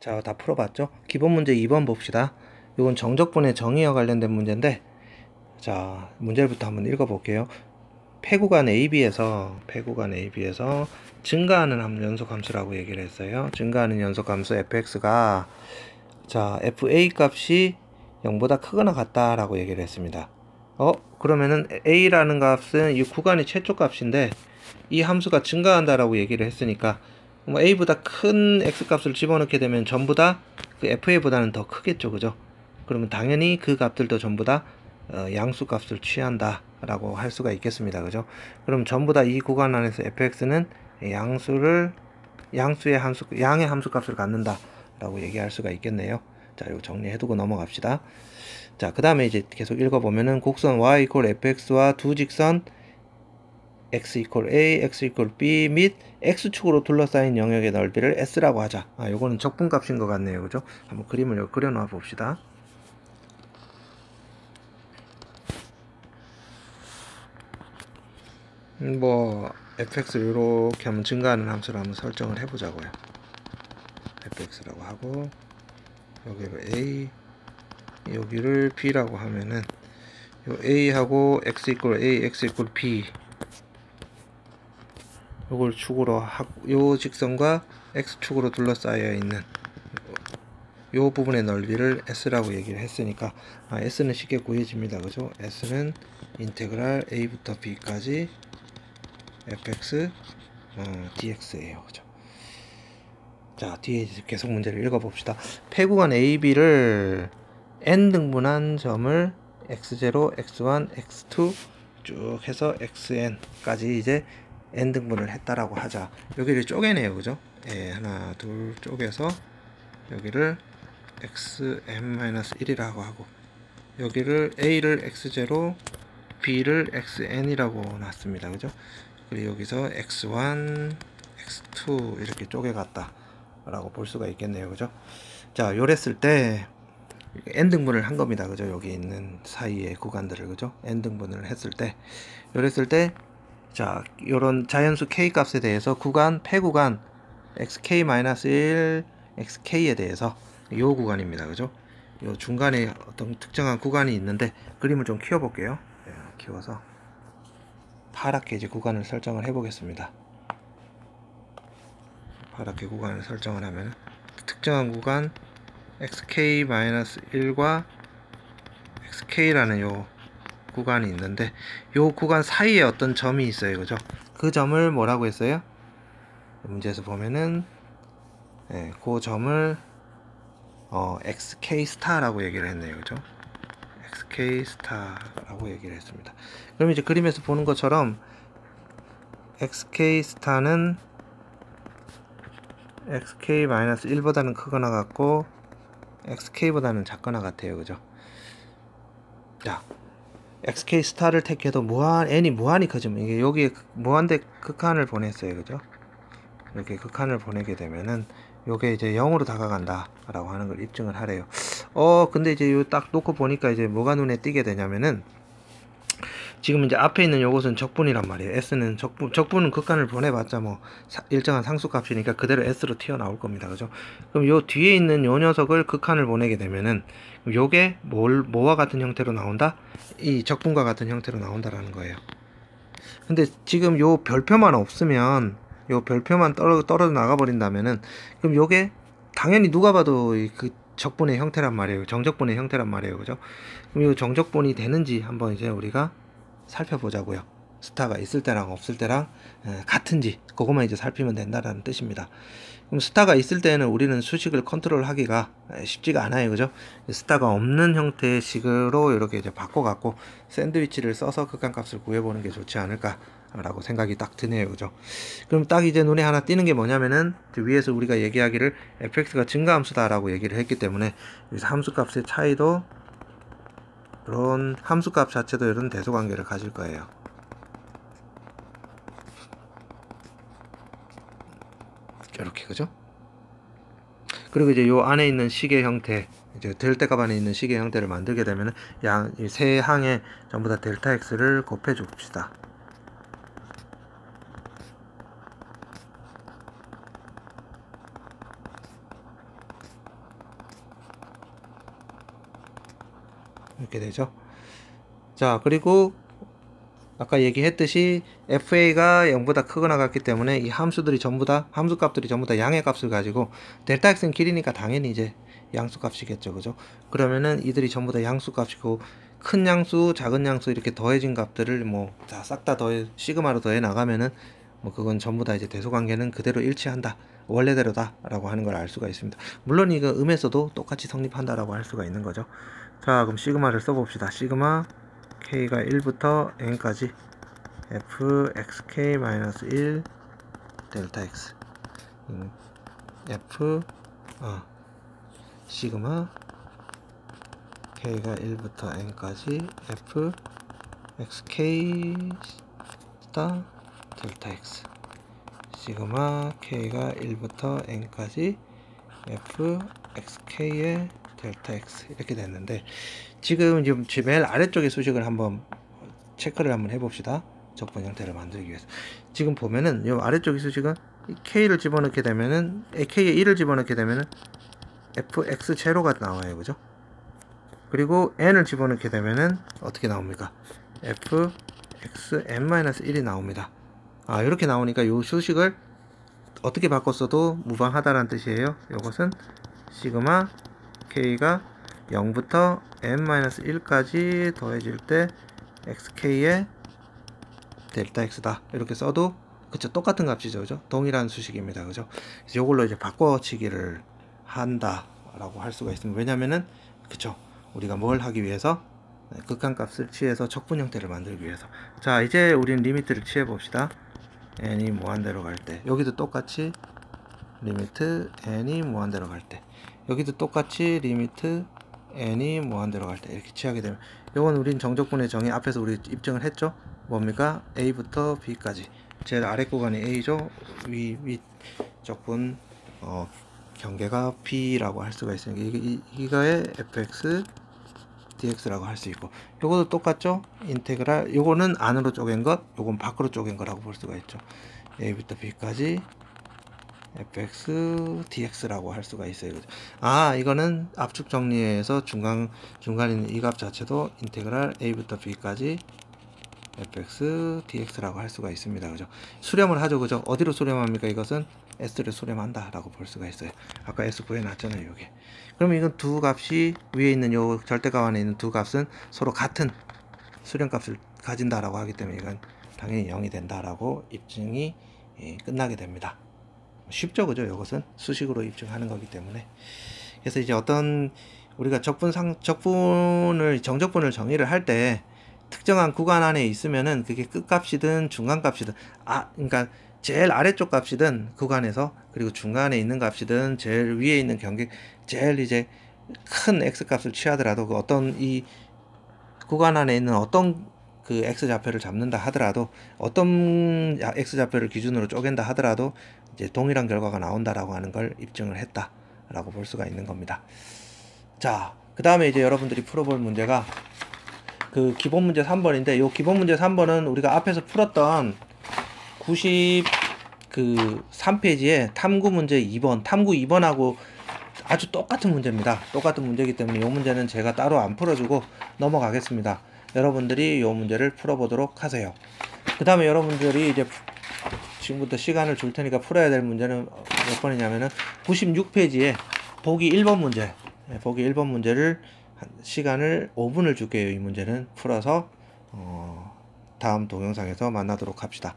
자, 다 풀어봤죠? 기본 문제 2번 봅시다. 이건 정적분의 정의와 관련된 문제인데, 자, 문제부터 한번 읽어볼게요. 폐구간 AB에서 증가하는 연속함수라고 얘기를 했어요. 증가하는 연속함수 fx가 자, fa 값이 0보다 크거나 같다라고 얘기를 했습니다. 그러면은 a라는 값은 이 구간의 최초 값인데 이 함수가 증가한다라고 얘기를 했으니까 뭐 a보다 큰 x 값을 집어넣게 되면 전부 다 그 fa보다는 더 크겠죠, 그죠? 그러면 당연히 그 값들도 전부 다 양수 값을 취한다 라고 할 수가 있겠습니다, 그죠? 그럼 전부 다 이 구간 안에서 fx는 양의 함수 값을 갖는다 라고 얘기할 수가 있겠네요. 자, 이거 정리해두고 넘어갑시다. 자, 그 다음에 이제 계속 읽어보면은 곡선 y 이퀄 fx와 두 직선 x 이퀄 a, x 이퀄 b 및 x축으로 둘러싸인 영역의 넓이를 s라고 하자. 요거는 적분값인 것 같네요, 그죠? 한번 그림을 그려놔 봅시다. 뭐 fx를 이렇게 한번 증가하는 함수를 한번 설정을 해보자고요. fx라고 하고 여기를 a, 여기를 b라고 하면은 요 a하고 x 이퀄 a, x 이퀄 b 요걸 축으로 하고 요 직선과 x축으로 둘러싸여 있는 요 부분의 넓이를 s라고 얘기를 했으니까 s는 쉽게 구해집니다, 그죠? s는 인테그랄 a부터 b까지 fx dx예요, 그죠? 자, 뒤에 계속 문제를 읽어봅시다. 폐구간 AB를 n등분한 점을 x0, x1, x2 쭉 해서 xn까지 이제 n등분을 했다라고 하자. 여기를 쪼개네요, 그죠? 하나, 둘 쪼개서 여기를 xn-1이라고 하고 여기를 a를 x0, b를 xn이라고 놨습니다, 그죠? 그리고 여기서 x1, x2 이렇게 쪼개갔다 라고 볼 수가 있겠네요, 그죠? 자, 요랬을 때 n등분을 한 겁니다, 그죠? 여기 있는 사이의 구간들을, 그죠? n등분을 했을 때 요랬을 때 자, 요런 자연수 k 값에 대해서 폐구간 xk-1 xk에 대해서 요 구간입니다, 그죠? 요 중간에 어떤 특정한 구간이 있는데 그림을 좀 키워볼게요. 키워서 파랗게 이제 구간을 설정을 해보겠습니다. 파랗게 구간을 설정을 하면 특정한 구간 xk-1과 xk라는 요 구간이 있는데 요 구간 사이에 어떤 점이 있어요, 그죠? 그 점을 뭐라고 했어요? 문제에서 보면은 그 점을 xk 스타라고 얘기를 했네요, 그죠? xk 스타라고 얘기를 했습니다. 그럼 이제 그림에서 보는 것처럼 xk 스타는 xk-1보다는 크거나 같고 xk보다는 작거나 같아요, 그죠? 자, xk 스타를 택해도 n이 무한히 커지면 이게 여기에 무한대 극한을 보냈어요, 그죠? 이렇게 극한을 보내게 되면은 요게 이제 0으로 다가간다 라고 하는 걸 입증을 하래요. 근데 이제 요 딱 놓고 보니까 이제 뭐가 눈에 띄게 되냐면은 지금 이제 앞에 있는 요것은 적분이란 말이에요. s는 적분은 극한을 보내봤자 뭐 일정한 상수값이니까 그대로 s로 튀어나올 겁니다, 그죠? 그럼 요 뒤에 있는 요 녀석을 극한을 보내게 되면은 요게 뭐와 같은 형태로 나온다? 이 적분과 같은 형태로 나온다라는 거예요. 근데 지금 요 별표만 없으면 요 별표만 떨어져 나가 버린다면은 그럼 요게 당연히 누가 봐도 그 적분의 형태란 말이에요. 정적분의 형태란 말이에요, 그죠? 그럼 요 정적분이 되는지 한번 이제 우리가 살펴보자고요. 스타가 있을 때랑 없을 때랑 같은지 그것만 이제 살피면 된다라는 뜻입니다. 그럼 스타가 있을 때는 우리는 수식을 컨트롤하기가 쉽지가 않아요, 그죠? 스타가 없는 형태의 식으로 이렇게 이제 바꿔갖고 샌드위치를 써서 극한값을 구해보는 게 좋지 않을까라고 생각이 딱 드네요, 그죠? 그럼 딱 이제 눈에 하나 띄는 게 뭐냐면은 위에서 우리가 얘기하기를 fx가 증가함수다라고 얘기를 했기 때문에 여기서 함수값의 차이도 이런 함수값 자체도 이런 대소관계를 가질 거예요. 이렇게, 그죠? 그리고 이제 요 안에 있는 식의 형태, 이제 델타값 안에 있는 식의 형태를 만들게 되면 세 항에 전부 다 델타 x를 곱해 줍시다. 이렇게 되죠. 자, 그리고 아까 얘기했듯이 FA가 0보다 크거나 같기 때문에 이 함수들이 전부 다, 함수 값들이 전부 다 양의 값을 가지고 델타 x는 길이니까 당연히 이제 양수 값이겠죠. 그죠? 그러면은 이들이 전부 다 양수 값이고, 큰 양수, 작은 양수 이렇게 더해진 값들을 뭐 다 싹 다 더해, 시그마로 더해 나가면은 뭐 그건 전부 다 이제 대소관계는 그대로 일치한다, 원래대로다 라고 하는 걸 알 수가 있습니다. 물론 이거 음에서도 똑같이 성립한다라고 할 수가 있는 거죠. 자, 그럼 시그마를 써봅시다. 시그마 k가 1부터 n까지 fxk-1 델타 x f 시그마 k가 1부터 n까지 f xk 스타 델타 x 시그마 k가 1부터 n까지 f xk의 델타 x 이렇게 됐는데, 지금 맨 아래쪽의 수식을 한번 체크를 한번 해봅시다. 적분 형태를 만들기 위해서. 지금 보면은 이 아래쪽의 수식은 k를 집어넣게 되면은 k에 1을 집어넣게 되면은 fx 제로가 나와요. 그죠? 그리고 n을 집어넣게 되면은 어떻게 나옵니까? fxn-1이 나옵니다. 이렇게 나오니까 이 수식을 어떻게 바꿨어도 무방하다라는 뜻이에요. 이것은 시그마 k가 0부터 n-1까지 더해질 때 xk의 델타 x다 이렇게 써도 그쵸, 똑같은 값이죠. 그죠? 동일한 수식입니다. 그죠? 그래서 이걸로 이제 바꿔치기를 한다 라고 할 수가 있습니다. 왜냐면은 그쵸, 우리가 뭘 하기 위해서, 극한값을 취해서 적분 형태를 만들기 위해서. 자, 이제 우리는 리미트를 취해 봅시다. n이 무한대로 갈 때, 여기도 똑같이 리미트 n이 무한대로 갈 때, 여기도 똑같이 리미트 n이 무한대로 갈 때 이렇게 취하게 되면, 이건 우린 정적분의 정의 앞에서 우리 입증을 했죠. 뭡니까? a부터 b까지, 제일 아래 구간이 a죠. 위 적분 경계가 b라고 할 수가 있으니까 이거의 fx dx라고 할 수 있고, 요것도 똑같죠. 인테그랄, 요거는 안으로 쪼갠 것, 요건 밖으로 쪼갠 거라고 볼 수가 있죠. a부터 b까지 fx dx라고 할 수가 있어요. 그죠? 이거는 압축 정리해서 중간에 있는 이 값 자체도 인테그랄 a부터 b까지 fx dx라고 할 수가 있습니다. 그죠? 수렴을 하죠. 그죠? 어디로 수렴합니까? 이것은 s를 수렴한다 라고 볼 수가 있어요. 아까 s 구해놨잖아요. 요게. 그러면 이건 두 값이, 위에 있는 요 절대값 안에 있는 두 값은 서로 같은 수렴값을 가진다라고 하기 때문에 이건 당연히 0이 된다라고 입증이 끝나게 됩니다. 쉽죠. 그죠? 이것은 수식으로 입증하는 거기 때문에. 그래서 이제 어떤 우리가 정적분을 정의를 할 때 특정한 구간 안에 있으면은 그게 끝값이든 중간값이든, 그러니까 제일 아래쪽 값이든 구간에서, 그리고 중간에 있는 값이든 제일 위에 있는 경계, 제일 이제 큰 x 값을 취하더라도, 그 어떤 이 구간 안에 있는 어떤 그 x 좌표를 잡는다 하더라도, 어떤 x 좌표를 기준으로 쪼갠다 하더라도 이제 동일한 결과가 나온다라고 하는 걸 입증을 했다라고 볼 수가 있는 겁니다. 자, 그 다음에 이제 여러분들이 풀어볼 문제가 그 기본 문제 3번인데, 요 기본 문제 3번은 우리가 앞에서 풀었던 93페이지에 탐구 문제 2번, 탐구 2번하고 아주 똑같은 문제입니다. 똑같은 문제이기 때문에 이 문제는 제가 따로 안 풀어주고 넘어가겠습니다. 여러분들이 이 문제를 풀어보도록 하세요. 그 다음에 여러분들이 이제 지금부터 시간을 줄 테니까 풀어야 될 문제는 몇 번이냐면은 96페이지에 보기 1번 문제, 보기 1번 문제를 시간을 5분을 줄게요. 이 문제는 풀어서 다음 동영상에서 만나도록 합시다.